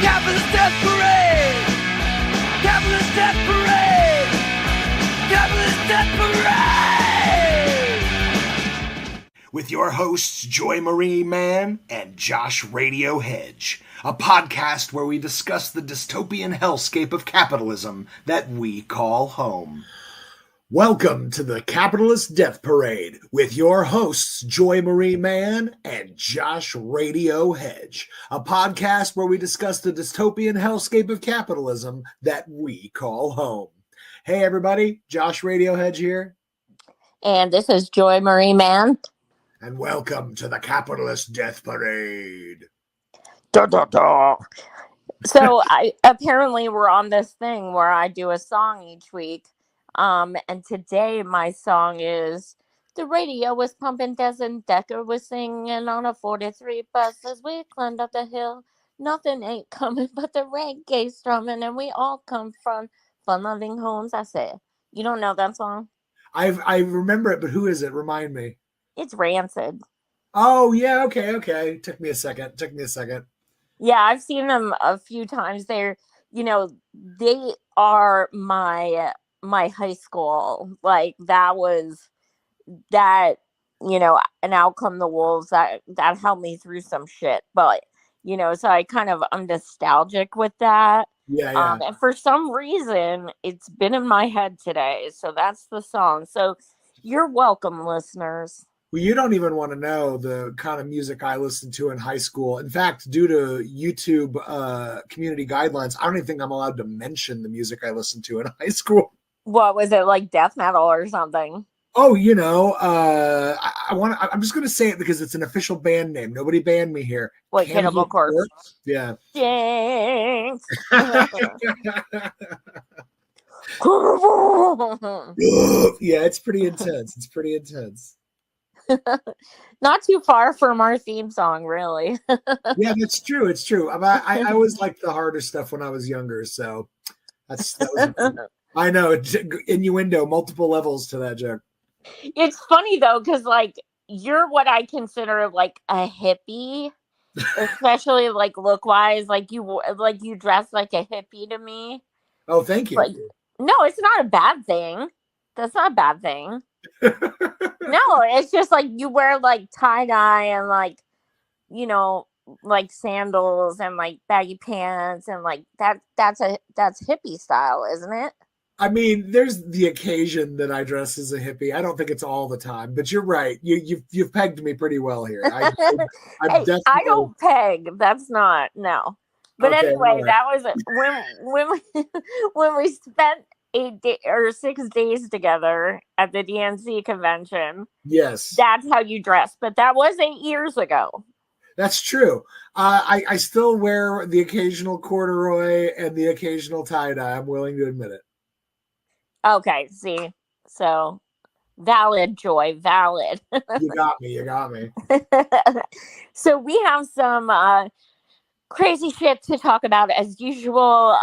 Capitalist Death Parade! Capitalist Death Parade! Capitalist Death Parade! With your hosts, Joy Marie Mann and Josh Radio Hedge, a podcast where we discuss the dystopian hellscape of capitalism that we call home. Welcome to the Capitalist Death Parade with your hosts, Joy Marie Mann and Josh Radio Hedge, a podcast where we discuss the dystopian hellscape of capitalism that we call home. Hey, everybody, Josh Radio Hedge here. And this is Joy Marie Mann. And welcome to the Capitalist Death Parade. Da, da, da. So apparently we're on this thing where I do a song each week. And today my song is "The Radio Was Pumping, Des and Decker was singing on a 43 bus as we climbed up the hill. Nothing ain't coming but the reggae strumming, and we all come from fun-loving homes." I said, you don't know that song? I remember it, but who is it? Remind me. It's Rancid. Oh, yeah, okay. Took me a second. Yeah, I've seen them a few times. They are my high school. Like, that was that, and Out Come the Wolves, that helped me through some shit. But, so I'm nostalgic with that. Yeah. And for some reason, it's been in my head today. So that's the song. So you're welcome, listeners. Well, you don't even want to know the kind of music I listened to in high school. In fact, due to YouTube community guidelines, I don't even think I'm allowed to mention the music I listened to in high school. What was it, like death metal or something? Oh, I'm just going to say it because it's an official band name. Nobody banned me here. What, Cannibal Corpse? Yeah. Jinx. Yeah, it's pretty intense. Not too far from our theme song, really. Yeah, that's true. It's true. I always liked the harder stuff when I was younger, so that was I know, innuendo, multiple levels to that joke. It's funny though, because like you're what I consider like a hippie, especially like look wise. Like you dress like a hippie to me. Oh, thank you. Like, no, it's not a bad thing. That's not a bad thing. No, it's just like you wear like tie-dye and like, like sandals and like baggy pants and like that's hippie style, isn't it? I mean, there's the occasion that I dress as a hippie. I don't think it's all the time, but you're right. You've pegged me pretty well here. I don't peg. That's not no. But okay, anyway, right. That was when we spent 6 days together at the DNC convention. Yes, that's how you dress. But that was 8 years ago. That's true. I still wear the occasional corduroy and the occasional tie-dye. I'm willing to admit it. Okay, see, so valid, Joy, valid. You got me. So we have some crazy shit to talk about as usual.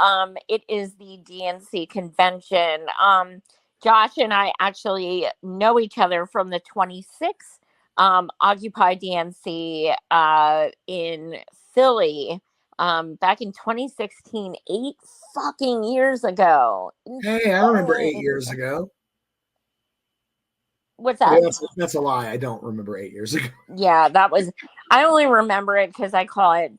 It is the DNC convention. Josh and I actually know each other from the 26th Occupy DNC in Philly. Back in 2016, 8 fucking years ago. Hey, I remember 8 years ago. What's that? That's a lie. I don't remember 8 years ago. Yeah, I only remember it because I call it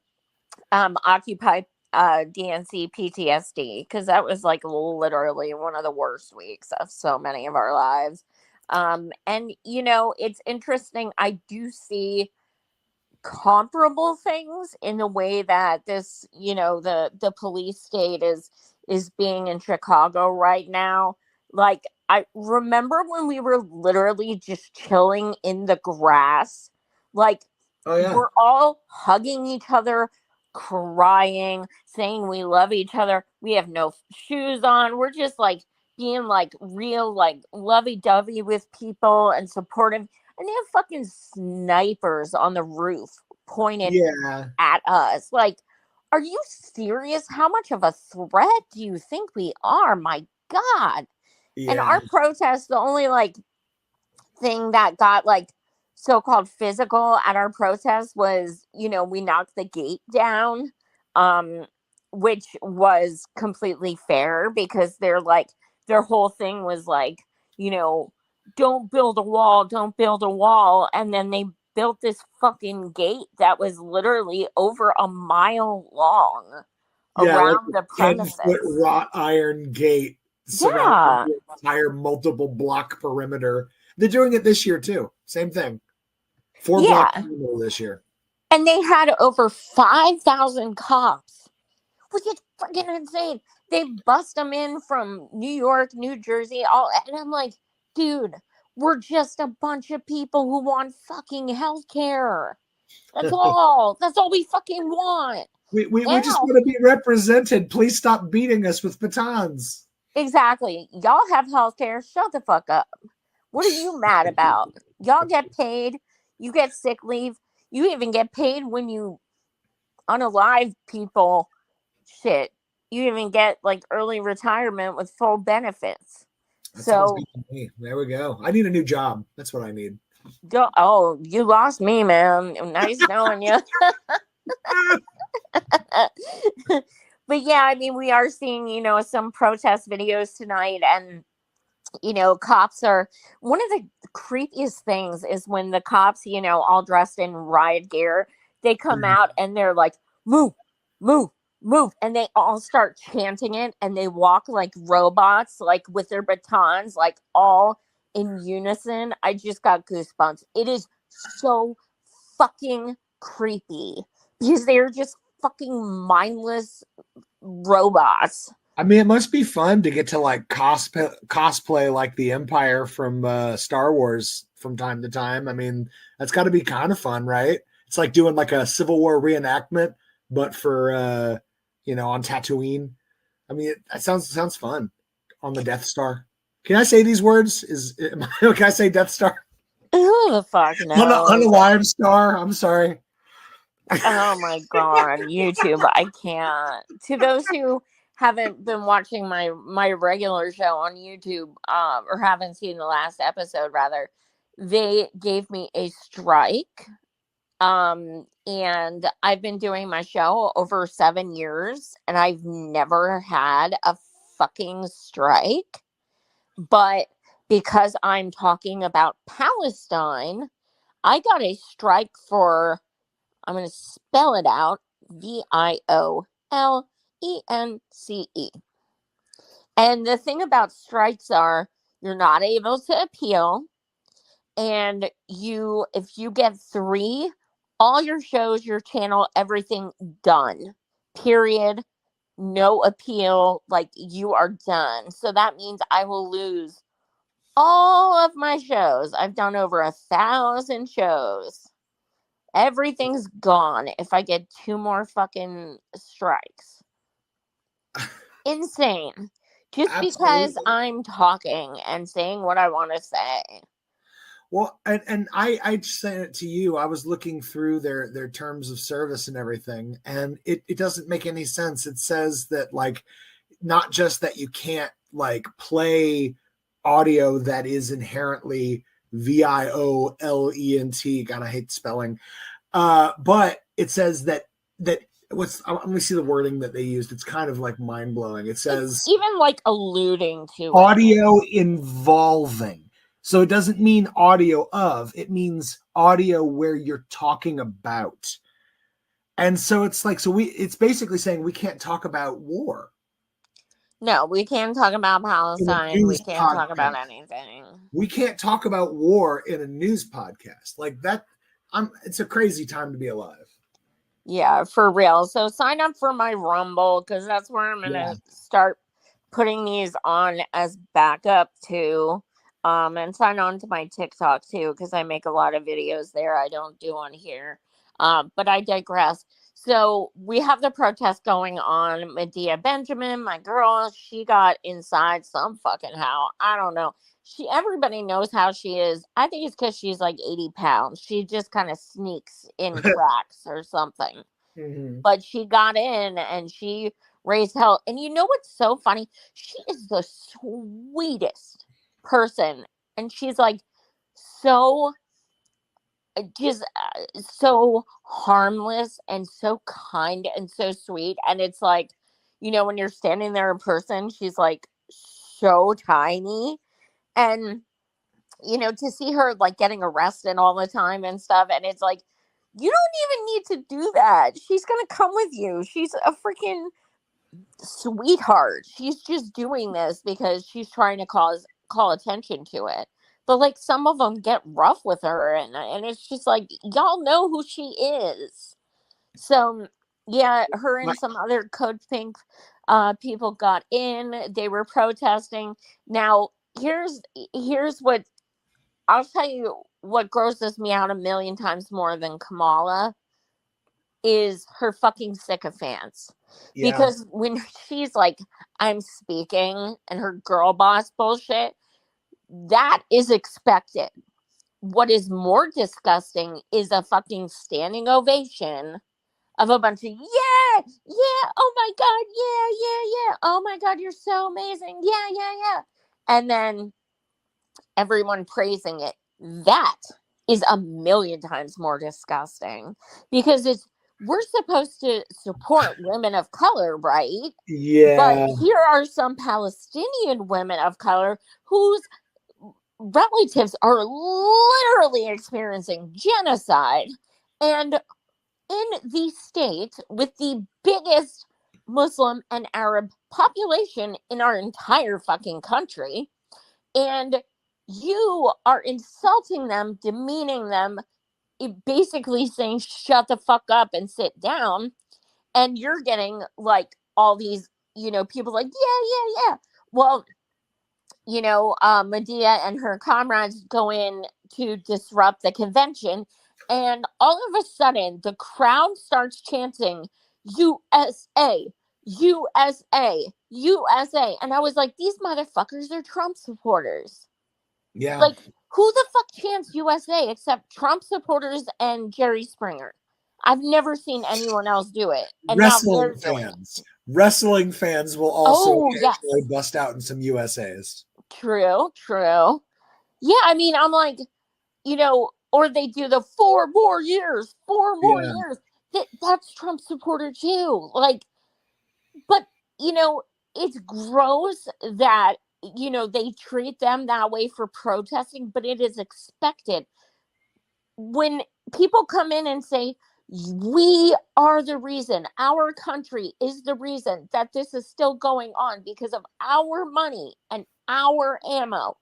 Occupy DNC PTSD, because that was like literally one of the worst weeks of so many of our lives. And it's interesting. I do see comparable things in the way that this, the police state is being in Chicago right now. Like, I remember when we were literally just chilling in the grass, like, oh, yeah. We're all hugging each other, crying, saying we love each other. We have no shoes on. We're just like being like real, like lovey-dovey with people and supportive. And they have fucking snipers on the roof pointed at us. Like, are you serious? How much of a threat do you think we are? My God. Yeah. And our protest, the only like thing that got like so-called physical at our protest was, we knocked the gate down. which was completely fair because they're like, their whole thing was like, you know, don't build a wall, don't build a wall. And then they built this fucking gate that was literally over a mile long Yeah, like around the a 10-foot premises. wrought iron gate surrounding Yeah. the entire multiple block perimeter. They're doing it this year too. Same thing. 4 block Yeah. perimeter this year. And they had over 5,000 cops, which is fucking insane. They bust them in from New York, New Jersey, all, and I'm like, dude, we're just a bunch of people who want fucking healthcare. That's all. That's all we fucking want. We just Now, want to be represented. Please stop beating us with batons. exactly. Y'all have healthcare. Shut the fuck up. What are you mad about? Y'all get paid. You get sick leave. You even get paid when you unalive people. Shit. You even get like early retirement with full benefits. That sounds So, good to me. There we go. I need a new job. That's what I need. oh, you lost me, man. Nice knowing you. But yeah, I mean, we are seeing, some protest videos tonight, and cops are, one of the creepiest things is when the cops, all dressed in riot gear, they come out and they're like, move, move, move. And they all start chanting it, and they walk like robots, like with their batons, like all in unison. I just got goosebumps. It is so fucking creepy because they're just fucking mindless robots. I mean, it must be fun to get to like cosplay like the Empire from Star Wars from time to time. I mean, that's got to be kind of fun, right? It's like doing like a Civil War reenactment, but for on Tatooine. I mean, that sounds fun on the Death Star. Can I say these words? Can I say Death Star? Who the fuck knows? On a live star. I'm sorry. Oh my god, YouTube! I can't. To those who haven't been watching my regular show on YouTube, or haven't seen the last episode, rather, they gave me a strike. And I've been doing my show over 7 years, and I've never had a fucking strike. But because I'm talking about Palestine, I got a strike for, I'm going to spell it out, VIOLENCE. And the thing about strikes are you're not able to appeal. And if you get 3, all your shows, your channel, everything done, period. No appeal, like you are done. So that means I will lose all of my shows. I've done over 1,000 shows. Everything's gone if I get 2 more fucking strikes. Insane. Just because I'm talking and saying what I want to say. Well, and I sent it to you. I was looking through their terms of service and everything, and it doesn't make any sense. It says that like not just that you can't like play audio that is inherently VIOLENT. God, I hate spelling. But it says that let me see the wording that they used. It's kind of like mind blowing. It says it's even like alluding to audio involving. So it doesn't mean audio of, it means audio where you're talking about. And so it's like, it's basically saying we can't talk about war. No, we can't talk about Palestine. We can't talk about anything. We can't talk about war in a news podcast. Like that, it's a crazy time to be alive. Yeah, for real. So sign up for my Rumble, because that's where I'm going to start putting these on as backup too. And sign on to my TikTok too, because I make a lot of videos there I don't do on here. But I digress. So we have the protest going on. Medea Benjamin, my girl, she got inside some fucking how. I don't know. Everybody knows how she is. I think it's because she's like 80 pounds. She just kind of sneaks in cracks or something. Mm-hmm. But she got in and she raised hell. And you know what's so funny? She is the sweetest person, and she's like so just so harmless and so kind and so sweet. And it's like you know, when you're standing there in person, she's like so tiny. And, you know, to see her like getting arrested all the time and stuff. And it's like, you don't even need to do that. She's going to come with you. She's a freaking sweetheart. She's just doing this because she's trying to call attention to it. But like some of them get rough with her, and it's just like, y'all know who she is. So yeah, her and some other Code Pink people got in. They were protesting. Now here's what I'll tell you. What grosses me out a million times more than Kamala is her fucking sycophants. Yeah. Because when she's like, I'm speaking, and her girl boss bullshit, that is expected. What is more disgusting is a fucking standing ovation of a bunch of, yeah, oh my God, yeah, oh my God, you're so amazing, yeah. And then everyone praising it. That is a million times more disgusting, because we're supposed to support women of color, right? Yeah. But here are some Palestinian women of color whose relatives are literally experiencing genocide. And in the state with the biggest Muslim and Arab population in our entire fucking country, and you are insulting them, demeaning them, basically saying shut the fuck up and sit down, and you're getting like all these, you know, people like yeah. Well, you know, Medea and her comrades go in to disrupt the convention, and all of a sudden the crowd starts chanting USA, USA, USA, and I was like, these motherfuckers are Trump supporters. Yeah. Like, who the fuck chants USA except Trump supporters and Jerry Springer? I've never seen anyone else do it. And wrestling fans. Wrestling fans will also actually bust out in some USAs. True. Yeah, I mean, I'm like, you know, or they do the 4 more years. That's Trump supporter too. Like, but, you know, it's gross that, you know, they treat them that way for protesting, but it is expected. When people come in and say, we are the reason, our country is the reason that this is still going on because of our money and our ammo,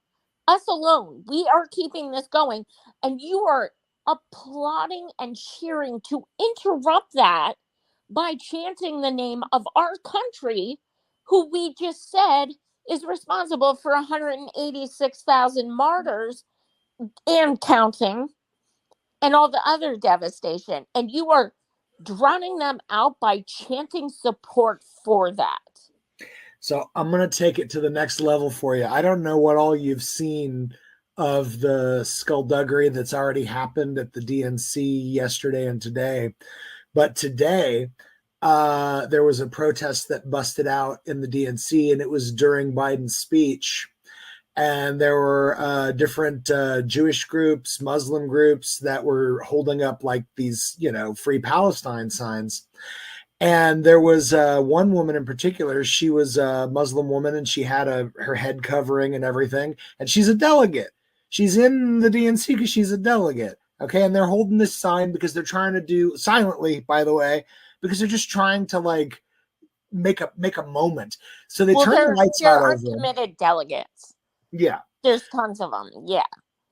us alone, we are keeping this going, and you are applauding and cheering to interrupt that by chanting the name of our country, who we just said is responsible for 186,000 martyrs and counting, and all the other devastation. And you are drowning them out by chanting support for that. So I'm going to take it to the next level for you. I don't know what all you've seen of the skullduggery that's already happened at the DNC yesterday and today. But today, there was a protest that busted out in the DNC, and it was during Biden's speech. And there were different Jewish groups, Muslim groups that were holding up like these, you know, Free Palestine signs. And there was one woman in particular. She was a Muslim woman, and she had her head covering and everything. And she's a delegate. She's in the DNC because she's a delegate. Okay. And they're holding this sign because they're trying to do, silently, by the way, because they're just trying to like make a moment. So they turn the lights out over them. They're uncommitted delegates. Yeah. There's tons of them. Yeah.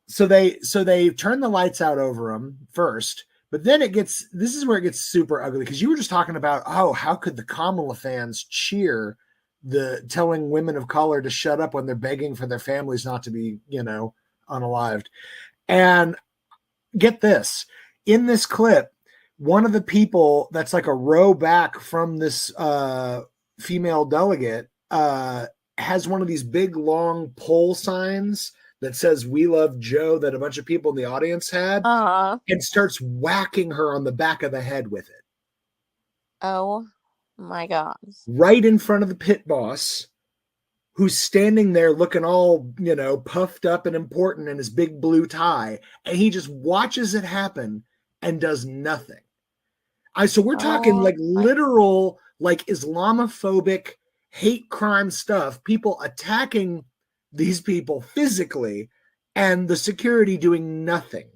So they turn the lights out over them first, but then this is where it gets super ugly, because you were just talking about, oh, how could the Kamala fans cheer telling women of color to shut up when they're begging for their families not to be, you know, unalived. And get this, in this clip, one of the people that's like a row back from this female delegate has one of these big long pole signs that says "We love Joe" that a bunch of people in the audience had, and starts whacking her on the back of the head with it. Oh my God. Right in front of the pit boss, who's standing there looking all, you know, puffed up and important in his big blue tie, and he just watches it happen and does nothing. So we're talking like literal like Islamophobic hate crime stuff, people attacking these people physically, and the security doing nothing.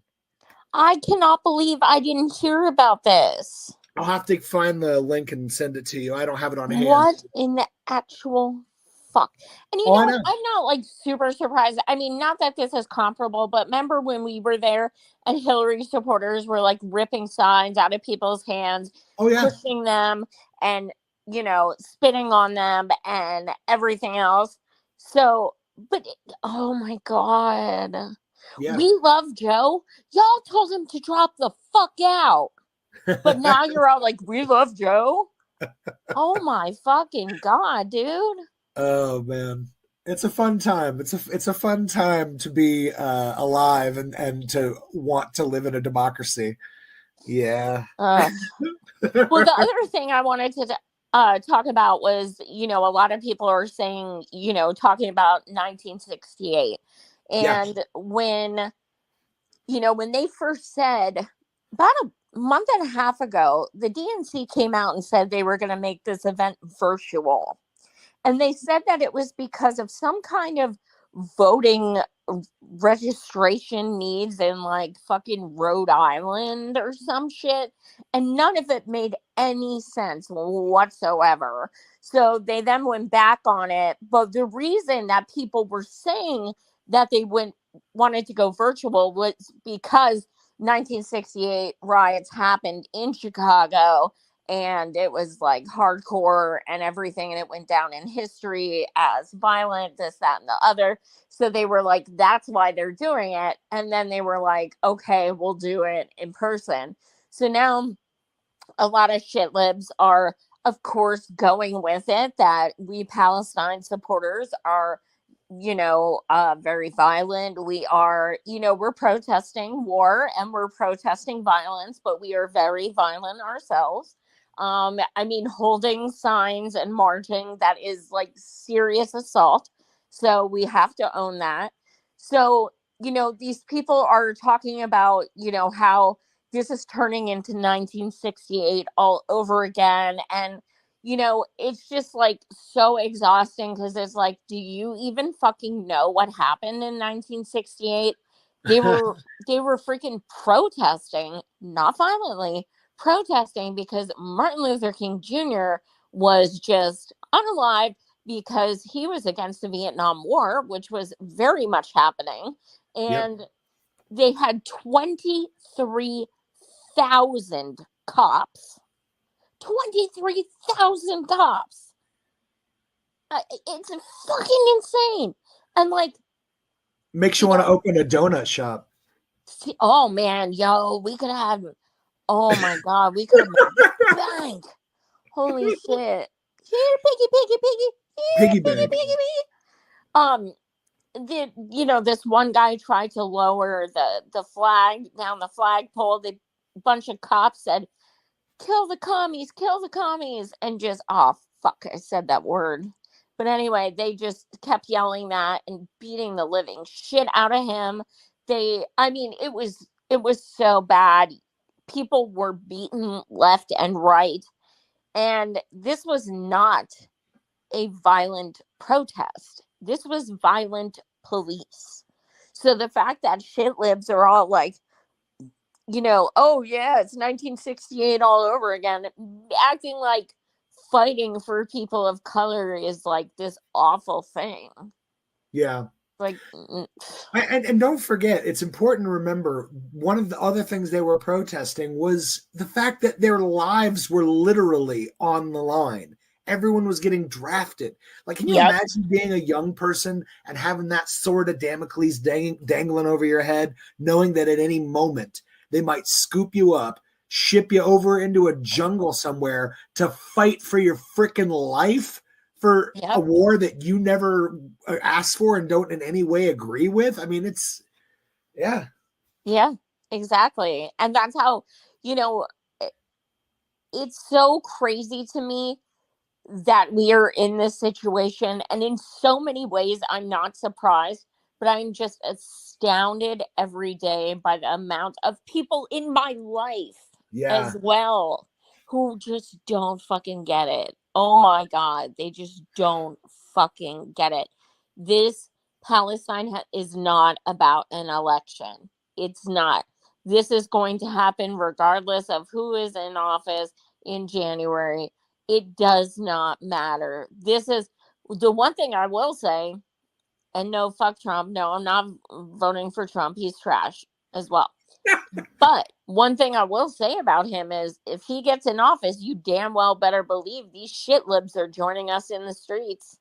I cannot believe I didn't hear about this. I'll have to find the link and send it to you. I don't have it on hand. What in the actual fuck? And you know what? I'm not like super surprised. I mean, not that this is comparable, but remember when we were there and Hillary supporters were like ripping signs out of people's hands, pushing them and, you know, spitting on them and everything else. So, but oh my God. Yeah. We love Joe. Y'all told him to drop the fuck out. But now you're all like, we love Joe. Oh my fucking God, dude. Oh man. It's a fun time. It's a fun time to be alive and to want to live in a democracy. Yeah. Well, the other thing I wanted to talk about was, you know, a lot of people are saying, you know, talking about 1968. And when, you know, when they first said about a month and a half ago, the DNC came out and said they were going to make this event virtual. And they said that it was because of some kind of voting registration needs in like fucking Rhode Island or some shit. And none of it made any sense whatsoever. So they then went back on it. But the reason that people were saying that they wanted to go virtual was because 1968 riots happened in Chicago, and it was like hardcore and everything, and it went down in history as violent, this, that, and the other. So they were like, that's why they're doing it. And then they were like, okay, we'll do it in person. So now a lot of shit libs are, of course, going with it, that we Palestine supporters are, you know, very violent. We are, you know, we're protesting war and we're protesting violence, but we are very violent ourselves. I mean, holding signs and marching, that is like serious assault. So we have to own that. So, you know, these people are talking about, you know, how this is turning into 1968 all over again. And you know, it's just like so exhausting because it's like, do you even fucking know what happened in 1968? They were freaking protesting, not violently, protesting because Martin Luther King Jr. was just unalive because he was against the Vietnam War, which was very much happening. And they had 23,000 cops. 23,000 cops. It's fucking insane. And like, makes you want to open a donut shop. Oh man, yo, we could have. Oh my God, we could have bank. Holy shit! Here, piggy. You know, this one guy tried to lower the flag down the flagpole. The bunch of cops said, kill the commies, and just, oh fuck, I said that word. But anyway, they just kept yelling that and beating the living shit out of him. I mean, it was so bad. People were beaten left and right. And this was not a violent protest. This was violent police. So the fact that shit libs are all like, you know, oh yeah, it's 1968 all over again, acting like fighting for people of color is like this awful thing. Yeah. Like, and don't forget, it's important to remember, one of the other things they were protesting was the fact that their lives were literally on the line. Everyone was getting drafted. Like, can you imagine being a young person and having that sword of Damocles dangling over your head, knowing that at any moment they might scoop you up, ship you over into a jungle somewhere to fight for your freaking life for a war that you never asked for and don't in any way agree with? I mean, it's, yeah. Yeah, exactly. And that's how, you know, it's so crazy to me that we are in this situation. And in so many ways, I'm not surprised, but I'm just astounded every day by the amount of people in my life as well who just don't fucking get it. Oh my God. They just don't fucking get it. This Palestine is not about an election. It's not. This is going to happen regardless of who is in office in January. It does not matter. This is the one thing I will say, and no, fuck Trump. No, I'm not voting for Trump. He's trash as well. But one thing I will say about him is if he gets in office, you damn well better believe these shitlibs are joining us in the streets.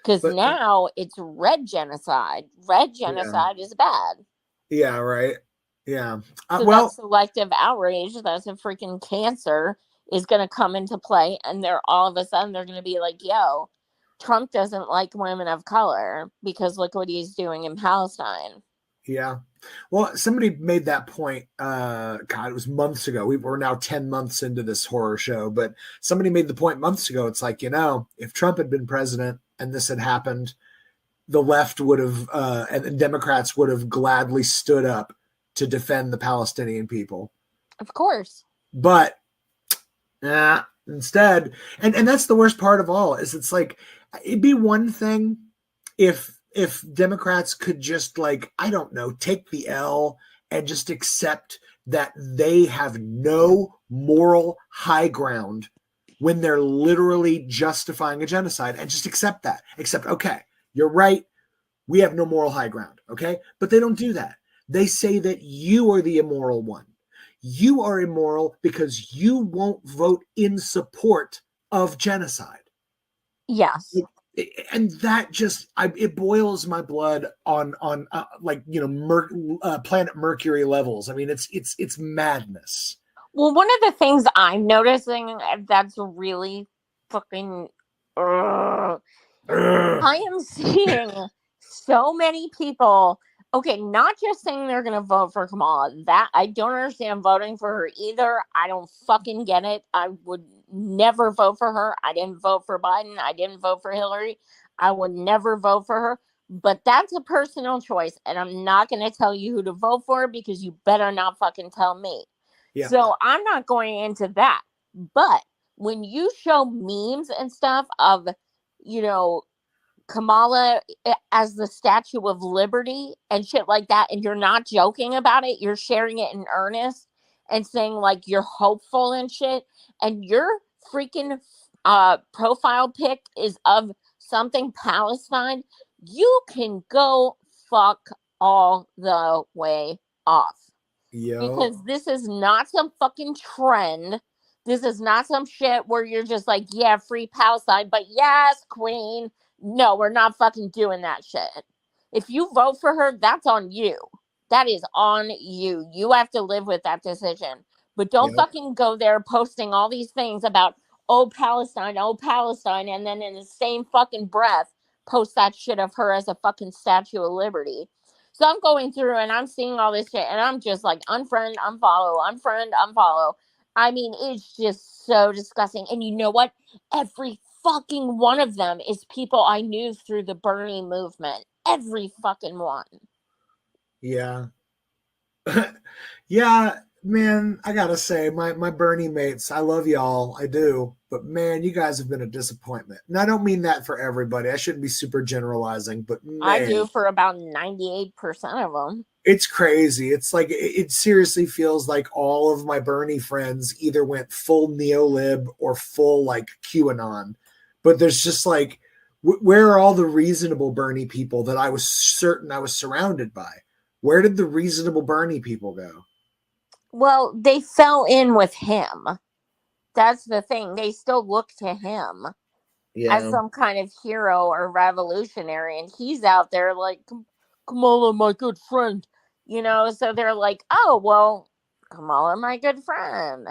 Because now it's red genocide. Red genocide is bad. Yeah, right. Yeah. So that selective outrage, that's a freaking cancer, is going to come into play. And they're all of a sudden, they're going to be like, yo, Trump doesn't like women of color because look what he's doing in Palestine. Yeah. Well, somebody made that point. God, it was months ago. We're now 10 months into this horror show, but somebody made the point months ago. It's like, if Trump had been president and this had happened, the left would have, and the Democrats would have gladly stood up to defend the Palestinian people. Of course. But instead, and that's the worst part of all, is it's like, it'd be one thing if Democrats could just take the L and just accept that they have no moral high ground when they're literally justifying a genocide, and just accept that. Except, okay, you're right. We have no moral high ground. Okay. But they don't do that. They say that you are the immoral one. You are immoral because you won't vote in support of genocide. Yes. And that just it boils my blood on planet Mercury levels. I mean, it's madness. Well, one of the things I'm noticing that's really fucking I am seeing so many people, okay, not just saying they're going to vote for Kamala. That I don't understand voting for her either. I don't fucking get it. I would never vote for her. I didn't vote for Biden. I didn't vote for Hillary. I would never vote for her. But that's a personal choice, and I'm not going to tell you who to vote for because you better not fucking tell me. Yeah. So I'm not going into that. But when you show memes and stuff of, Kamala as the Statue of Liberty and shit like that, and you're not joking about it, you're sharing it in earnest and saying like you're hopeful and shit, and your freaking profile pic is of something Palestine, you can go fuck all the way off. Because this is not some fucking trend. This is not some shit where you're just like, yeah, free Palestine, but yes, queen. No, we're not fucking doing that shit. If you vote for her, that's on you. That is on you. You have to live with that decision. But don't fucking go there posting all these things about, oh, Palestine, and then in the same fucking breath, post that shit of her as a fucking Statue of Liberty. So I'm going through and I'm seeing all this shit and I'm just like, unfriend, unfollow, unfriend, unfollow. I mean, it's just so disgusting. And you know what? Every fucking one of them is people I knew through the Bernie movement. Every fucking one. Yeah. Yeah, man, I gotta say, my Bernie mates, I love y'all. I do. But man, you guys have been a disappointment. And I don't mean that for everybody. I shouldn't be super generalizing, but man, I do for about 98% of them. It's crazy. It's like, it seriously feels like all of my Bernie friends either went full neolib or full like QAnon. But there's just like, where are all the reasonable Bernie people that I was certain I was surrounded by? Where did the reasonable Bernie people go? Well, they fell in with him. That's the thing. They still look to him as some kind of hero or revolutionary. And he's out there like, Kamala, my good friend. So they're like, oh, well, Kamala, my good friend.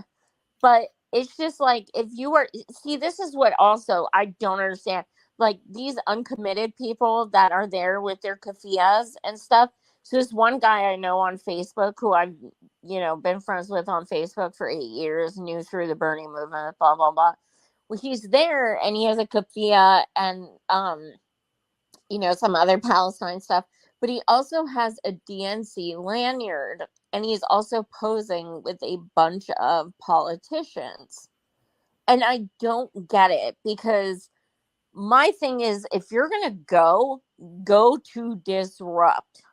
But it's just like, if you were, see, this is what also I don't understand. Like these uncommitted people that are there with their kafiyas and stuff. So this one guy I know on Facebook who I've, been friends with on Facebook for 8 years, knew through the Bernie movement, blah, blah, blah. Well, he's there and he has a kafiya and, some other Palestine stuff. but he also has a DNC lanyard, and he's also posing with a bunch of politicians. And I don't get it, because my thing is, if you're going to go to disrupt.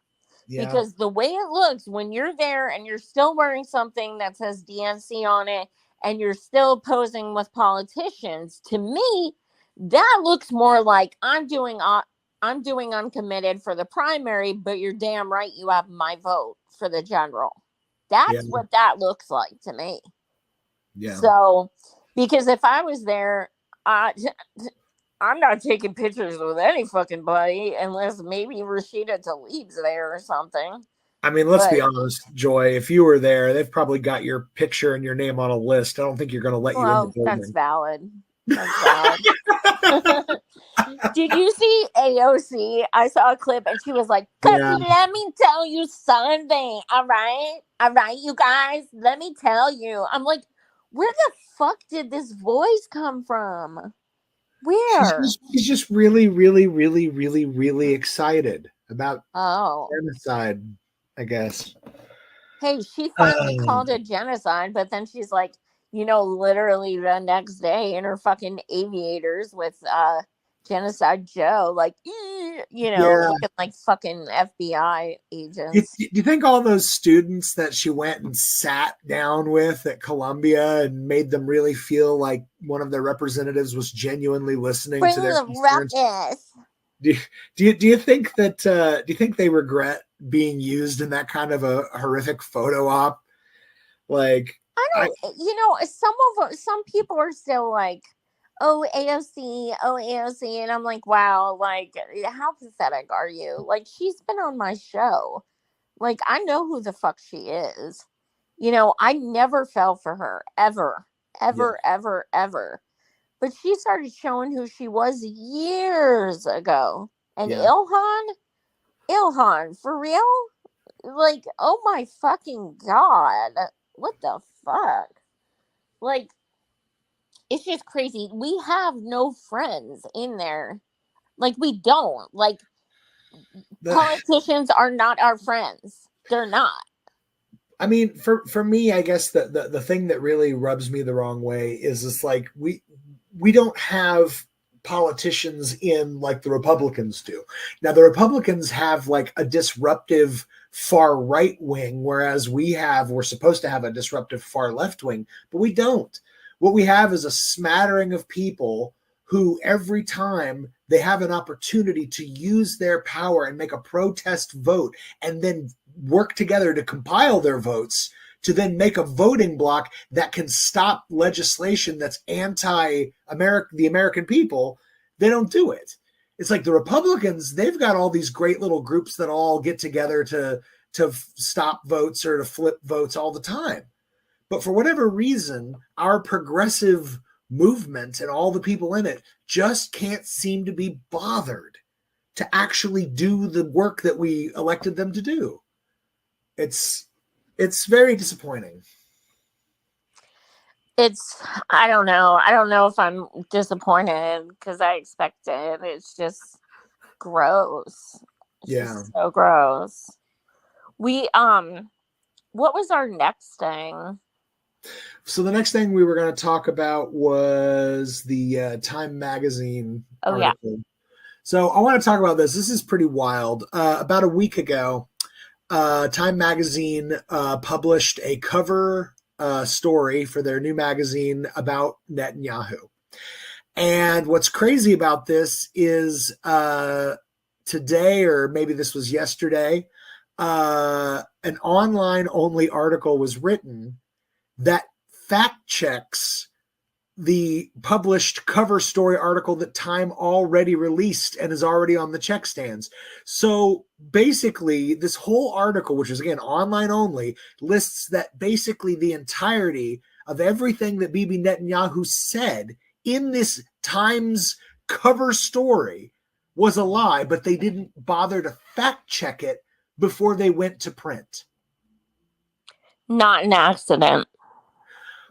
Yeah. Because the way it looks when you're there and you're still wearing something that says DNC on it and you're still posing with politicians, to me, that looks more like I'm doing uncommitted for the primary, but you're damn right you have my vote for the general. That's what that looks like to me. Yeah. So, because if I was there, I'm not taking pictures with any fucking body unless maybe Rashida Tlaib's there or something. I mean, let's be honest, Joy. If you were there, they've probably got your picture and your name on a list. I don't think you're going to let you in the building. That's valid. That's valid. Did you see AOC? I saw a clip and she was like, let me tell you something. All right, you guys, let me tell you. I'm like, where the fuck did this voice come from? Where? She's just really, really, really, really, really excited about genocide, I guess. Hey, she finally called it genocide, but then she's like, literally the next day in her fucking aviators with Genocide Joe, like, looking like fucking FBI agents. Do you think all those students that she went and sat down with at Columbia and made them really feel like one of their representatives was genuinely listening to their concerns? Do you think that do you think they regret being used in that kind of a horrific photo op? Like, I don't, some people are still like, oh AOC, and I'm like, wow, like, how pathetic are you? Like, she's been on my show. Like, I know who the fuck she is. I never fell for her, ever. But she started showing who she was years ago. And Ilhan, for real? Like, oh my fucking God. What the fuck? Like, it's just crazy. We have no friends in there. Like, we don't. Like, politicians are not our friends. They're not. I mean, for me, I guess the thing that really rubs me the wrong way is it's like we don't have politicians in like the Republicans do. Now, the Republicans have like a disruptive far right wing, whereas we're supposed to have a disruptive far left wing, but we don't. What we have is a smattering of people who every time they have an opportunity to use their power and make a protest vote and then work together to compile their votes to then make a voting block that can stop legislation that's the American people, they don't do it. It's like the Republicans, they've got all these great little groups that all get together to stop votes or to flip votes all the time. But for whatever reason, our progressive movement and all the people in it just can't seem to be bothered to actually do the work that we elected them to do. It's very disappointing. I don't know. I don't know if I'm disappointed because I expected. It's just gross. It's just so gross. What was our next thing? So the next thing we were going to talk about was the Time Magazine article. Yeah. So I want to talk about this. This is pretty wild. About a week ago, Time Magazine published a cover story for their new magazine about Netanyahu. And what's crazy about this is today, or maybe this was yesterday, an online-only article was written that fact checks the published cover story article that Time already released and is already on the check stands. So basically, this whole article, which is again online only, lists that basically the entirety of everything that Bibi Netanyahu said in this Times cover story was a lie, but they didn't bother to fact check it before they went to print. Not an accident.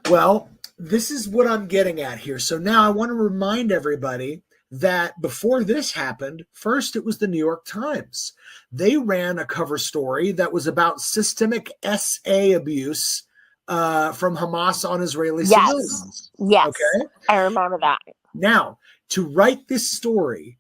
Well, this is what I'm getting at here. So now I want to remind everybody that before this happened, first it was the New York Times. They ran a cover story that was about systemic SA abuse from Hamas on Israeli civilians. Yes. Okay. I remember that. Now, to write this story,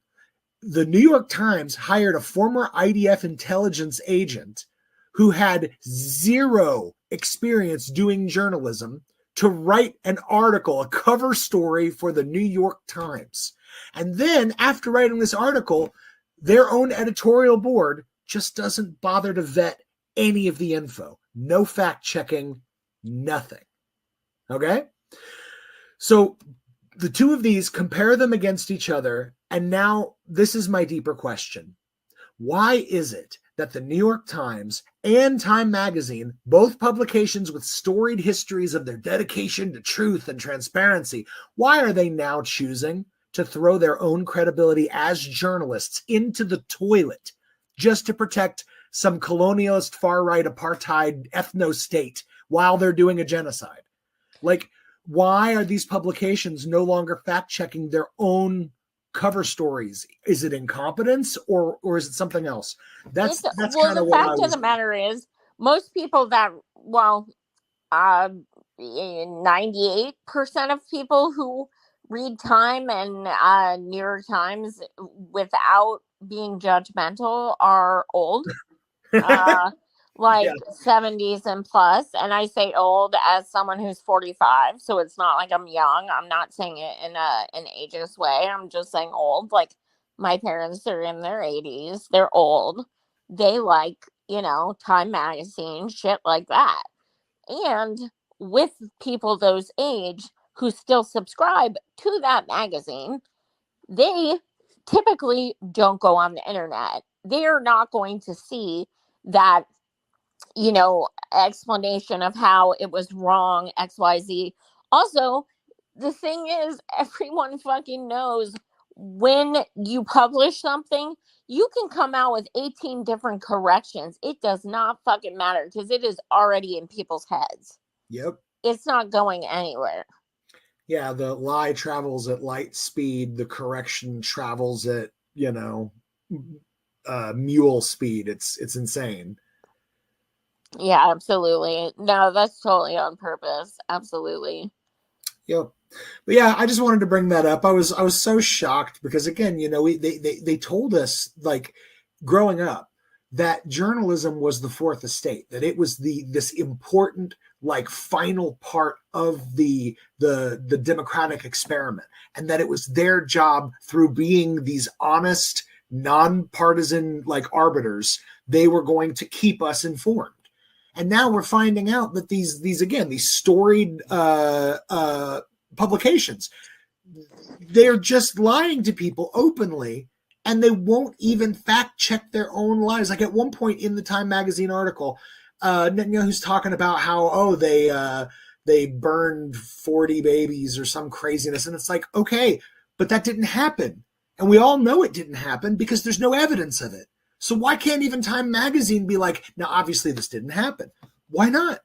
the New York Times hired a former IDF intelligence agent who had zero experience doing journalism to write an article, a cover story for the New York Times. And then after writing this article, their own editorial board just doesn't bother to vet any of the info. No fact checking, nothing. Okay? So the two of these, compare them against each other. And now this is my deeper question. Why is it that the New York Times and Time Magazine, both publications with storied histories of their dedication to truth and transparency, why are they now choosing to throw their own credibility as journalists into the toilet just to protect some colonialist far-right apartheid ethno-state while they're doing a genocide? Like, why are these publications no longer fact-checking their own cover stories? Is it incompetence or is it something else? That's kind of the fact of the matter is, most people that 98% of people who read Time and New York Times without being judgmental are old. Like 70s and plus. And I say old as someone who's 45, so it's not like I'm young. I'm not saying it in an ageist way. I'm just saying old. Like, my parents are in their 80s. They're old. They like, Time Magazine, shit like that. And with people those age who still subscribe to that magazine, they typically don't go on the internet. They're not going to see that explanation of how it was wrong, XYZ. Also, the thing is, everyone fucking knows when you publish something, you can come out with 18 different corrections. It does not fucking matter because it is already in people's heads. Yep. It's not going anywhere. Yeah, the lie travels at light speed. The correction travels at, mule speed. It's insane. Yeah, absolutely. No, that's totally on purpose. Absolutely. Yep. But yeah, I just wanted to bring that up. I was so shocked because, again, they told us, like, growing up, that journalism was the fourth estate, that it was this important, like, final part of the democratic experiment, and that it was their job, through being these honest, nonpartisan, like, arbiters, they were going to keep us informed. And now we're finding out that these storied publications, they're just lying to people openly, and they won't even fact check their own lies. Like, at one point in the Time Magazine article, Netanyahu's talking about how, they burned 40 babies or some craziness. And it's like, okay, but that didn't happen. And we all know it didn't happen because there's no evidence of it. So why can't even Time Magazine be like, now, obviously this didn't happen? Why not?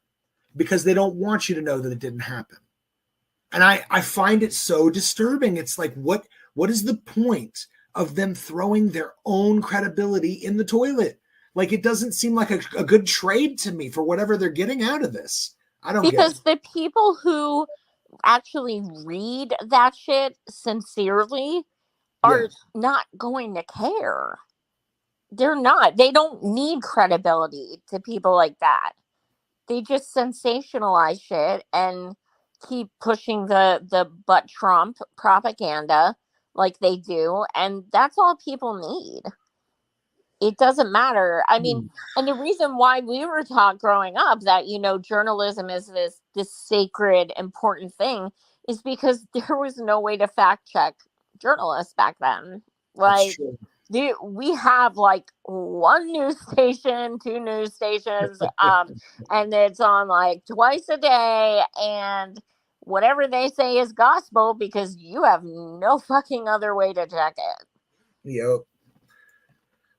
Because they don't want you to know that it didn't happen. And I find it so disturbing. It's like, what is the point of them throwing their own credibility in the toilet? Like, it doesn't seem like a good trade to me for whatever they're getting out of this. I don't get it. Because the people who actually read that shit sincerely are not going to care. They're not. They don't need credibility to people like that. They just sensationalize shit and keep pushing the butt Trump propaganda like they do. And that's all people need. It doesn't matter. I mean, and the reason why we were taught growing up that, journalism is this sacred, important thing is because there was no way to fact check journalists back then. Like, we have like one news station, two news stations, and it's on like twice a day, and whatever they say is gospel because you have no fucking other way to check it. Yep.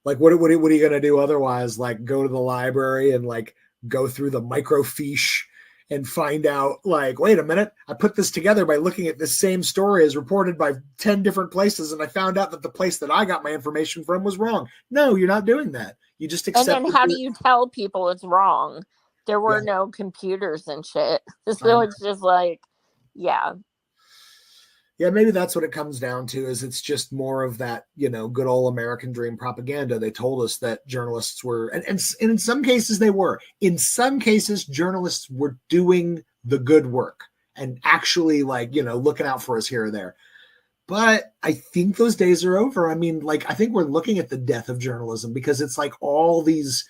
Like, what are you gonna do otherwise? Like, go to the library and, like, go through the microfiche and find out, like, wait a minute, I put this together by looking at this same story as reported by 10 different places, and I found out that the place that I got my information from was wrong. No, you're not doing that. You just accept. And then how do you tell people it's wrong? There were no computers and shit. So it's just like, yeah. Yeah, maybe that's what it comes down to, is it's just more of that, good old American dream propaganda. They told us that journalists were, and in some cases they were. In some cases, journalists were doing the good work and actually, like, looking out for us here or there. But I think those days are over. I mean, like, I think we're looking at the death of journalism, because it's like all these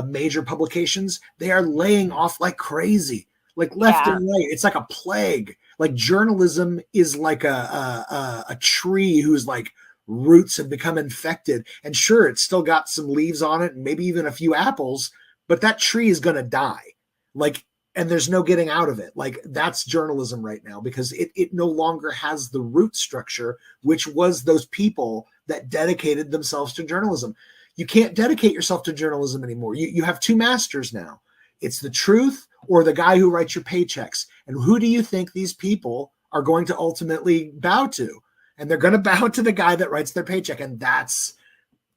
major publications, they are laying off like crazy, like left and right. It's like a plague. Like, journalism is like a tree whose, like, roots have become infected. And sure, it's still got some leaves on it and maybe even a few apples, but that tree is going to die. Like, and there's no getting out of it. Like, that's journalism right now, because it no longer has the root structure, which was those people that dedicated themselves to journalism. You can't dedicate yourself to journalism anymore. You have two masters now. It's the truth or the guy who writes your paychecks. And who do you think these people are going to ultimately bow to? And they're going to bow to the guy that writes their paycheck. And that's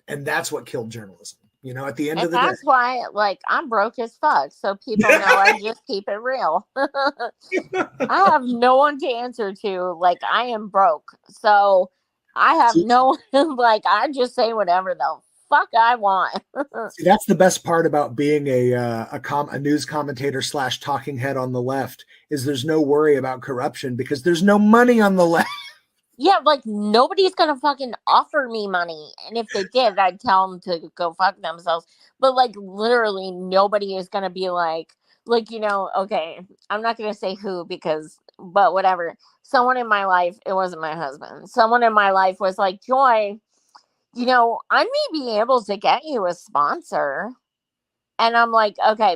what killed journalism. At the end of the day. That's why, like, I'm broke as fuck. So people know I just keep it real. I have no one to answer to. Like, I am broke. So I have no, like, I just say whatever the fuck I want. See, that's the best part about being a news commentator / talking head on the left, is there's no worry about corruption, because there's no money on the left. Yeah, like, nobody's gonna fucking offer me money, and if they did, I'd tell them to go fuck themselves. But, like, literally nobody is gonna be like, okay, I'm not gonna say who, but whatever. Someone in my life, it wasn't my husband. Someone in my life was like, Joy, I may be able to get you a sponsor. And I'm like, okay,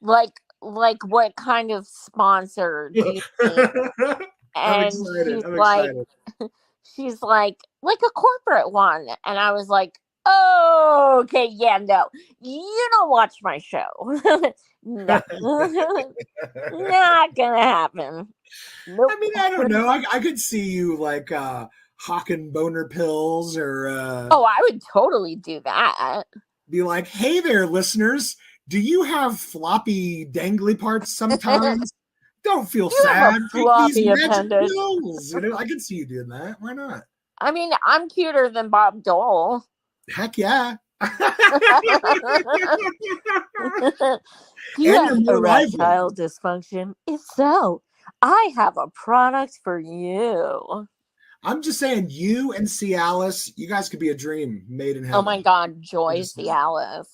like what kind of sponsor do you need? And she's like a corporate one. And I was like, oh, okay, yeah, no, you don't watch my show. No, not gonna happen. Nope. I mean, I don't know. I could see you, like, hawking boner pills, or I would totally do that. Be like, hey there, listeners, do you have floppy dangly parts sometimes? Don't feel sad. Take these magic pills. I can see you doing that. Why not? I mean, I'm cuter than Bob Dole. Heck yeah. Do you have erectile dysfunction? If so, I have a product for you. I'm just saying, you and Cialis, you guys could be a dream made in heaven. Oh my God, Joy Cialis.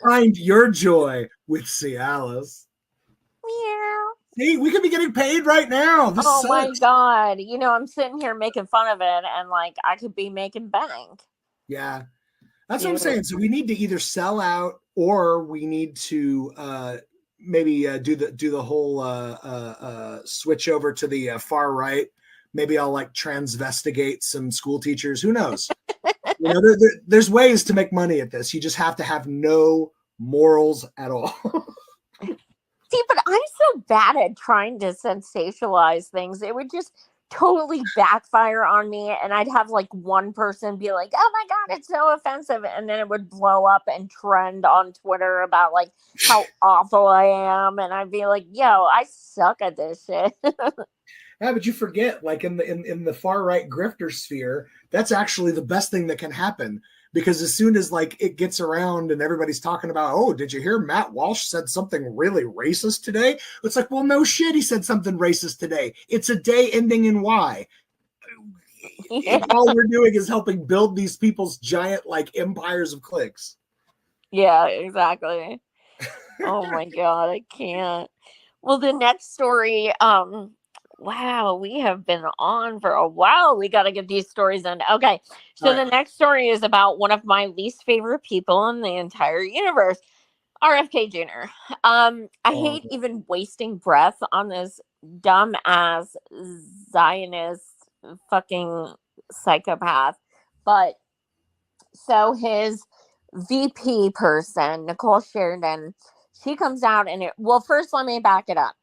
Find your joy with Cialis. Meow. See, we could be getting paid right now. This sucks. My God. I'm sitting here making fun of it, and, like, I could be making bank. Yeah. That's what I'm saying. So we need to either sell out, or we need to maybe do the whole switch over to the far right. Maybe I'll, like, transvestigate some school teachers. Who knows? There's ways to make money at this. You just have to have no morals at all. See, but I'm so bad at trying to sensationalize things. It would just totally backfire on me, and I'd have, like, one person be like, oh my God, it's so offensive, and then it would blow up and trend on Twitter about, like, how awful I am, and I'd be like, yo, I suck at this shit. Yeah, but you forget, like, in the far right grifter sphere, that's actually the best thing that can happen. Because as soon as, like, it gets around and everybody's talking about, oh, did you hear Matt Walsh said something really racist today? It's like, well, no shit, he said something racist today. It's a day ending in Y. Yeah. All we're doing is helping build these people's giant, like, empires of clicks. Yeah, exactly. Oh my God, I can't. Well, the next story, wow, we have been on for a while. We got to get these stories in. Okay, so the next story is about one of my least favorite people in the entire universe, RFK Jr. I hate even wasting breath on this dumb ass Zionist fucking psychopath. But so his VP person, Nicole Sheridan, she comes out and well, first let me back it up.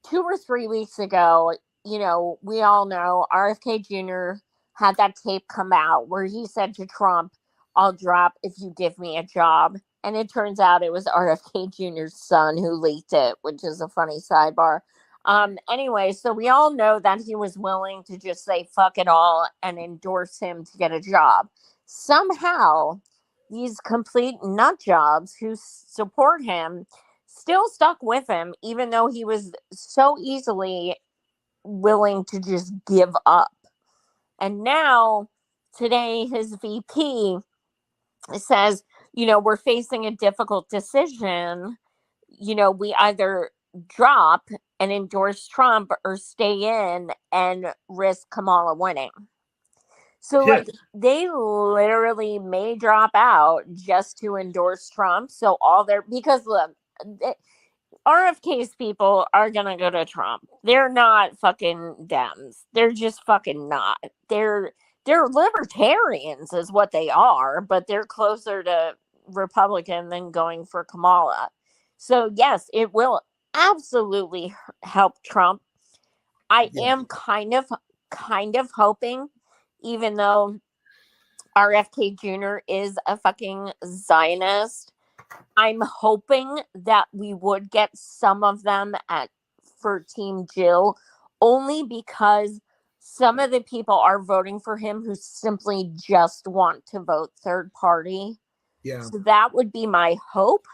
2 or 3 weeks ago, we all know RFK Jr. had that tape come out where he said to Trump, I'll drop if you give me a job. And it turns out it was RFK Jr.'s son who leaked it, which is a funny sidebar. Anyway, so we all know that he was willing to just say fuck it all and endorse him to get a job. Somehow, these complete nut jobs who support him still stuck with him, even though he was so easily willing to just give up. And now, today, his VP says, we're facing a difficult decision. We either drop and endorse Trump or stay in and risk Kamala winning. So, Yeah. like, they literally may drop out just to endorse Trump. So, because look, RFK's people are going to go to Trump. They're not fucking Dems. They're just fucking not. They're libertarians is what they are, but they're closer to Republican than going for Kamala. So yes, it will absolutely help Trump. I am kind of hoping, even though RFK Jr. is a fucking Zionist, I'm hoping that we would get some of them for Team Jill, only because some of the people are voting for him who simply just want to vote third party. Yeah. So that would be my hope.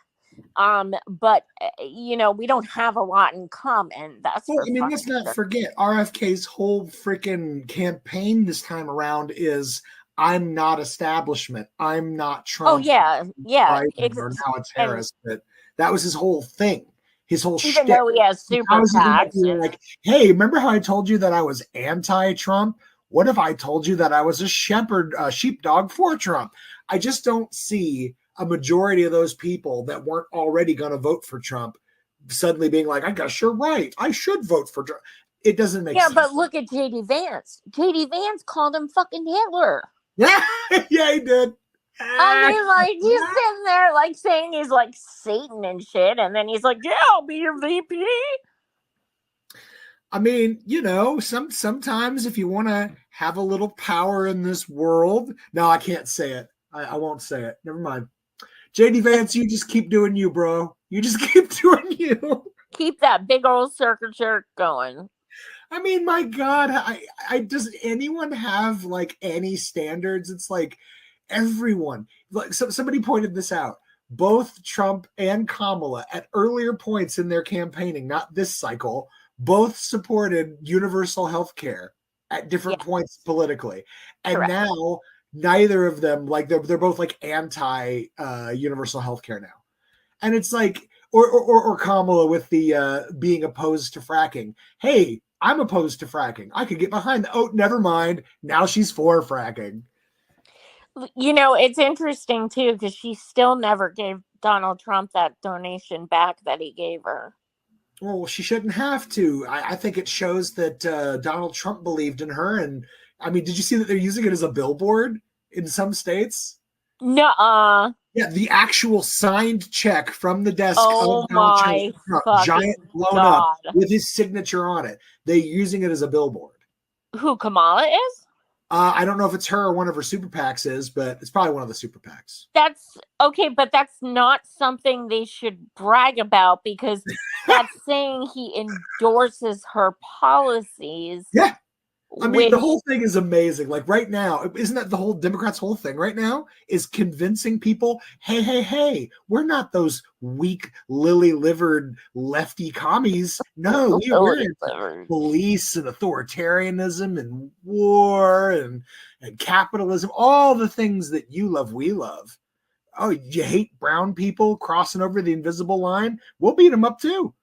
But we don't have a lot in common. Let's not forget RFK's whole freaking campaign this time around is I'm not establishment. I'm not Trump. Oh yeah. Or now it's Harris, but that was his whole thing. His whole even though he has super PACs. Like, hey, remember how I told you that I was anti-Trump? What if I told you that I was a sheepdog for Trump? I just don't see a majority of those people that weren't already going to vote for Trump suddenly being like, I guess you're right. I should vote for Trump. It doesn't make sense. Yeah, but look at JD Vance. JD Vance called him fucking Hitler. Yeah, yeah, he did. I mean, like, he's sitting there, like, saying he's, like, Satan and shit, and then he's like, yeah, I'll be your VP. I mean, sometimes if you want to have a little power in this world. No, I can't say it. I won't say it. Never mind. JD Vance, you just keep doing you, bro. You just keep doing you. Keep that big old circle jerk going. I mean, my God, I does anyone have like any standards? It's like everyone. Like somebody pointed this out. Both Trump and Kamala at earlier points in their campaigning, not this cycle, both supported universal health care at different points politically. And Correct. Now neither of them, like they're both like anti universal health care now. And it's like, or Kamala with the being opposed to fracking. Hey, I'm opposed to fracking. I could get behind that. Oh, never mind. Now she's for fracking. It's interesting too, because she still never gave Donald Trump that donation back that he gave her. Well, she shouldn't have to. I think it shows that Donald Trump believed in her. And I mean, did you see that they're using it as a billboard in some states? Nuh-uh. Yeah, the actual signed check from the desk of Donald Trump, giant blown up with his signature on it. They're using it as a billboard. Who, Kamala is? I don't know if it's her or one of her super PACs is, but it's probably one of the super PACs. That's okay, but that's not something they should brag about, because that's saying he endorses her policies. Yeah. I mean, the whole thing is amazing. Like right now, isn't that the whole Democrats' whole thing right now is convincing people, hey, we're not those weak, lily-livered lefty commies. No, we're into police and authoritarianism and war and capitalism, all the things that you love, we love. Oh, you hate brown people crossing over the invisible line? We'll beat them up too.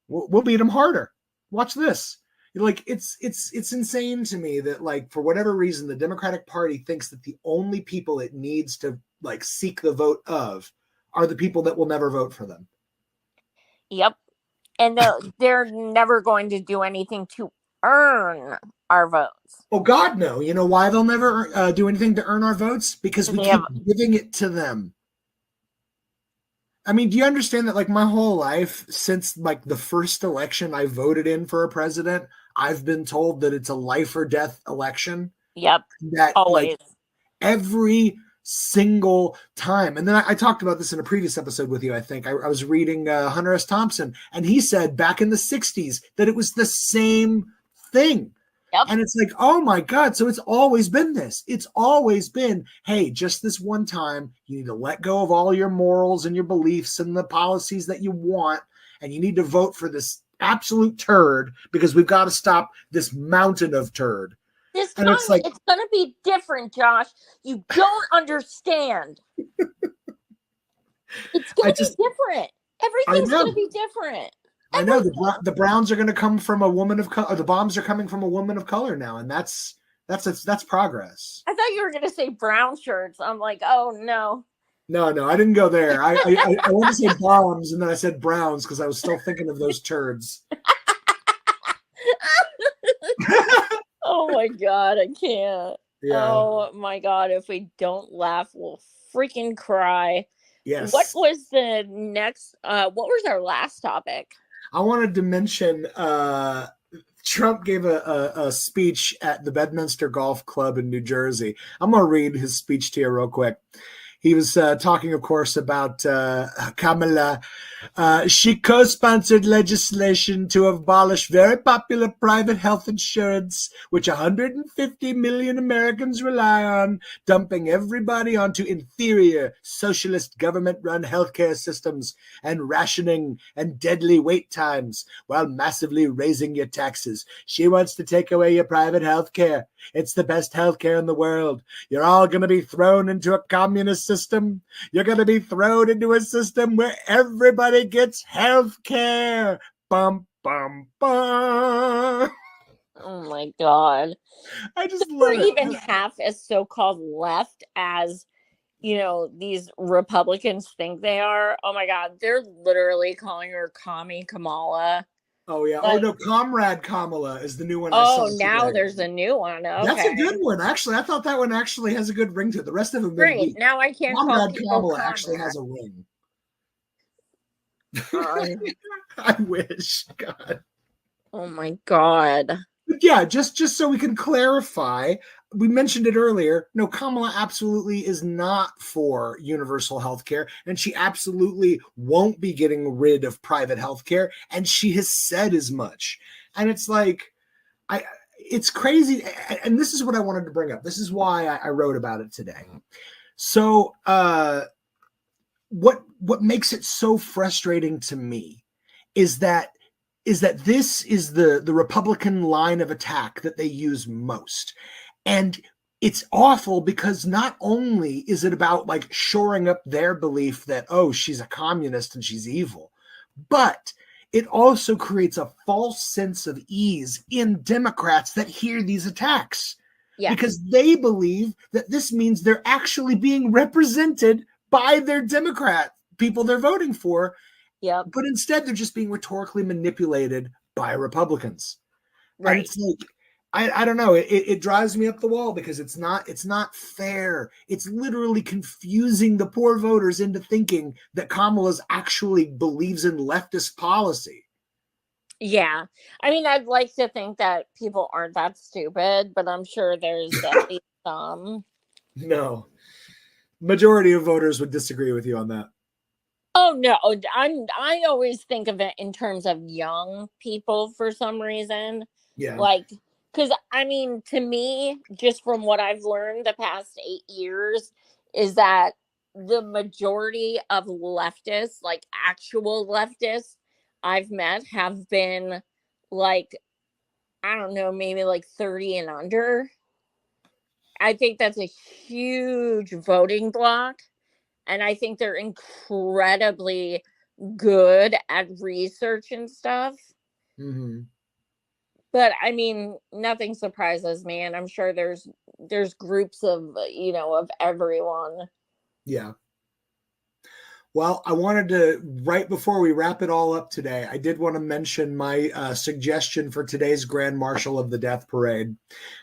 We'll beat them harder. Watch this. Like it's insane to me that, like, for whatever reason, the Democratic Party thinks that the only people it needs to like seek the vote of are the people that will never vote for them. Yep. And they're never going to do anything to earn our votes. Oh God, no. You know why they'll never do anything to earn our votes? Because we keep giving it to them. I mean, do you understand that like my whole life since like the first election I voted in for a president, I've been told that it's a life or death election, Yep, that like always. every single time. And then I talked about this in a previous episode with you. I think I was reading Hunter S. Thompson, and he said back in the 60s that it was the same thing. Yep. And it's like, oh my God. So it's always been this. It's always been, hey, just this one time, you need to let go of all your morals and your beliefs and the policies that you want. And you need to vote for this absolute turd because we've got to stop this mountain of turd. This And time it's like, it's going to be different, Josh. You don't understand. It's going to be different. Everything's going to be different. I know the Browns are going to come from a woman of color. The bombs are coming from a woman of color now, and that's progress. I thought you were going to say brown shirts. I'm like, oh no. No, I didn't go there. I want to say bombs, and then I said Browns because I was still thinking of those turds. Oh my God, I can't. Yeah. Oh my God, if we don't laugh, we'll freaking cry. Yes. What was the next? What was our last topic? I wanted to mention Trump gave a speech at the Bedminster Golf Club in New Jersey. I'm going to read his speech to you real quick. He was talking, of course, about Kamala. She co-sponsored legislation to abolish very popular private health insurance, which 150 million Americans rely on, dumping everybody onto inferior socialist government-run healthcare systems and rationing and deadly wait times while massively raising your taxes. She wants to take away your private healthcare. It's the best healthcare in the world. You're all going to be thrown into a communist system. You're going to be thrown into a system where everybody gets health care. Bum, bum, bum. Oh my God. I just We're love it. even half as so-called left as, you know, these Republicans think they are. Oh my God. They're literally calling her Commie Kamala. Oh, yeah. Oh, no. Comrade Kamala is the new one. Oh, now there's a new one. Okay. That's a good one. Actually, I thought that one actually has a good ring to it. The rest of them Great. weak. Now I can't call Comrade people Kamala Comrade. actually has a ring. God. I wish. God. Oh my God. But yeah, just so we can clarify, we mentioned it earlier. No, Kamala absolutely is not for universal health care, and she absolutely won't be getting rid of private health care, and she has said as much. And it's like, it's crazy. And this is what I wanted to bring up. This is why I wrote about it today. So what makes it so frustrating to me is that this is the Republican line of attack that they use most. And it's awful because not only is it about like shoring up their belief that, oh, she's a communist and she's evil, but it also creates a false sense of ease in Democrats that hear these attacks. Yeah. Because they believe that this means they're actually being represented by their Democrat people they're voting for. Yep. But instead, they're just being rhetorically manipulated by Republicans. Right. And it's like, I don't know. It drives me up the wall because it's not fair. It's literally confusing the poor voters into thinking that Kamala actually believes in leftist policy. Yeah. I mean, I'd like to think that people aren't that stupid, but I'm sure there's at least some. No. Majority of voters would disagree with you on that. Oh no, I always think of it in terms of young people for some reason. Yeah. Like, because I mean, to me, just from what I've learned the past 8 years, is that the majority of leftists, like actual leftists I've met, have been like, I don't know, maybe like 30 and under. I think that's a huge voting block. And I think they're incredibly good at research and stuff. Mm-hmm. But I mean, nothing surprises me. And I'm sure there's groups of, you know, of everyone. Yeah. Well, I wanted to, right before we wrap it all up today, I did want to mention my suggestion for today's Grand Marshal of the Death Parade.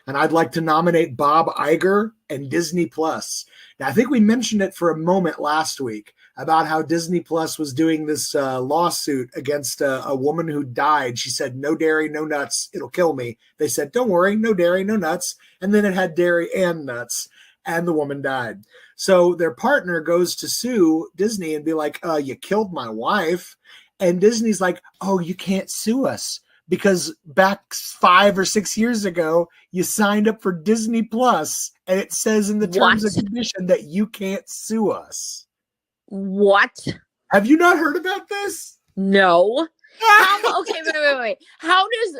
And I'd like to nominate Bob Iger and Disney Plus. Now, I think we mentioned it for a moment last week about how Disney Plus was doing this lawsuit against a woman who died. She said, "No dairy, no nuts, it'll kill me." They said, "Don't worry, no dairy, no nuts." And then it had dairy and nuts, and the woman died. So their partner goes to sue Disney and be like, "You killed my wife." And Disney's like, "Oh, you can't sue us because back 5 or 6 years ago, you signed up for Disney Plus, and it says in the terms and condition that you can't sue us." What? Have you not heard about this? No. Okay, wait. How does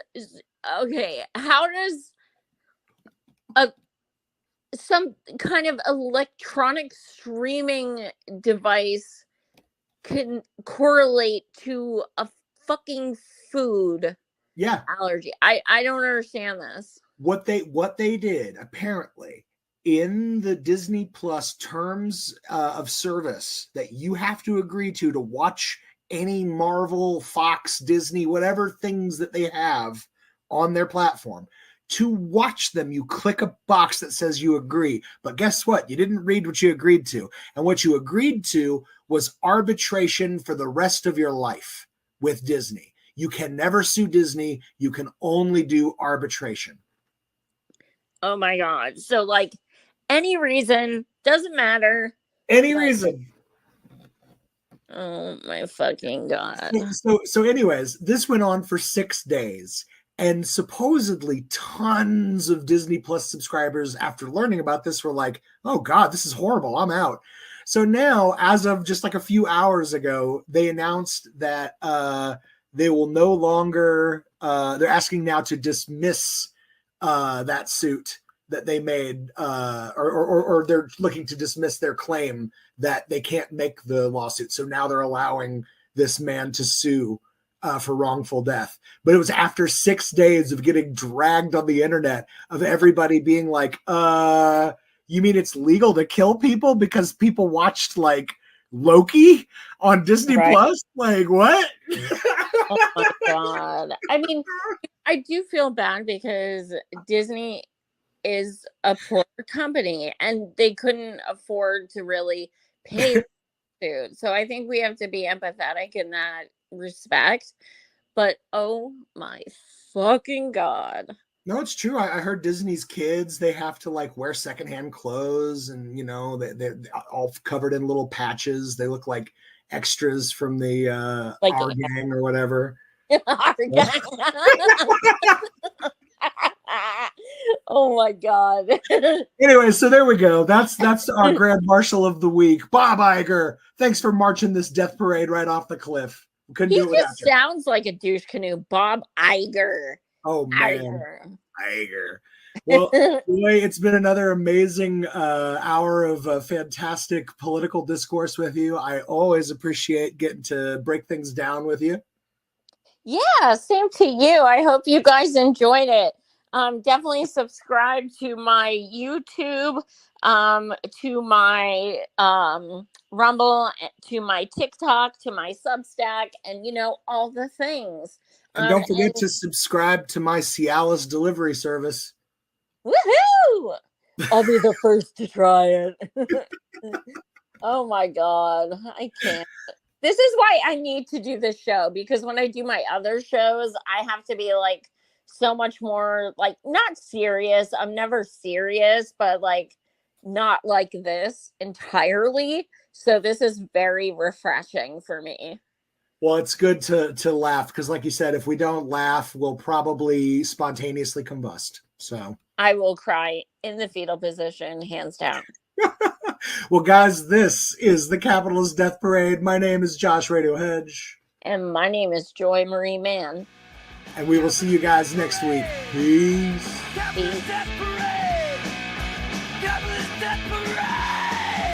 some kind of electronic streaming device can correlate to a fucking food allergy? I don't understand this. What they did apparently in the Disney Plus terms of service that you have to agree to watch any Marvel, Fox, Disney, whatever things that they have on their platform. To watch them, you click a box that says you agree. But guess what? You didn't read what you agreed to. And what you agreed to was arbitration for the rest of your life with Disney. You can never sue Disney. You can only do arbitration. Oh my God. So like any reason, doesn't matter. Any reason. Oh my fucking God. So anyways, this went on for 6 days. And supposedly tons of Disney Plus subscribers, after learning about this, were like, "Oh God, this is horrible. I'm out." So now, as of just like a few hours ago, they announced that they will no longer, they're asking now to dismiss that suit that they made, or they're looking to dismiss their claim that they can't make the lawsuit. So now they're allowing this man to sue for wrongful death. But it was after 6 days of getting dragged on the internet, of everybody being like, you mean it's legal to kill people because people watched like Loki on Disney Plus? Like, what? Oh my God. I mean, I do feel bad because Disney is a poor company and they couldn't afford to really pay food. So I think we have to be empathetic in that respect. But oh my fucking God. No, it's true. I heard Disney's kids, they have to like wear secondhand clothes, and you know, they're all covered in little patches. They look like extras from the like Our Gang or whatever. Our Gang. Oh my God. Anyway, so there we go. That's our Grand Marshal of the week, Bob Iger. Thanks for marching this death parade right off the cliff. Couldn't do it without you. Sounds like a douche canoe. Bob Iger. Oh man, Iger. Well, boy, it's been another amazing hour of fantastic political discourse with you. I always appreciate getting to break things down with you. Yeah, same to you. I hope you guys enjoyed it. Definitely subscribe to my YouTube, to my Rumble, to my TikTok, to my Substack, and you know, all the things. And don't forget to subscribe to my Cialis delivery service. Woohoo! I'll be the first to try it. Oh my God, I can't. This is why I need to do this show, because when I do my other shows, I have to be like so much more like not serious. I'm never serious, but like not like this entirely. So this is very refreshing for me. Well, it's good to laugh because, like you said, if we don't laugh, we'll probably spontaneously combust. So I will cry in the fetal position, hands down. Well, guys, this is the Capitalist Death Parade. My name is Josh Radio Hedge. And my name is Joy Marie Mann. And we will see you guys next week. Peace. Capitalist Death Parade! Capitalist Death Parade!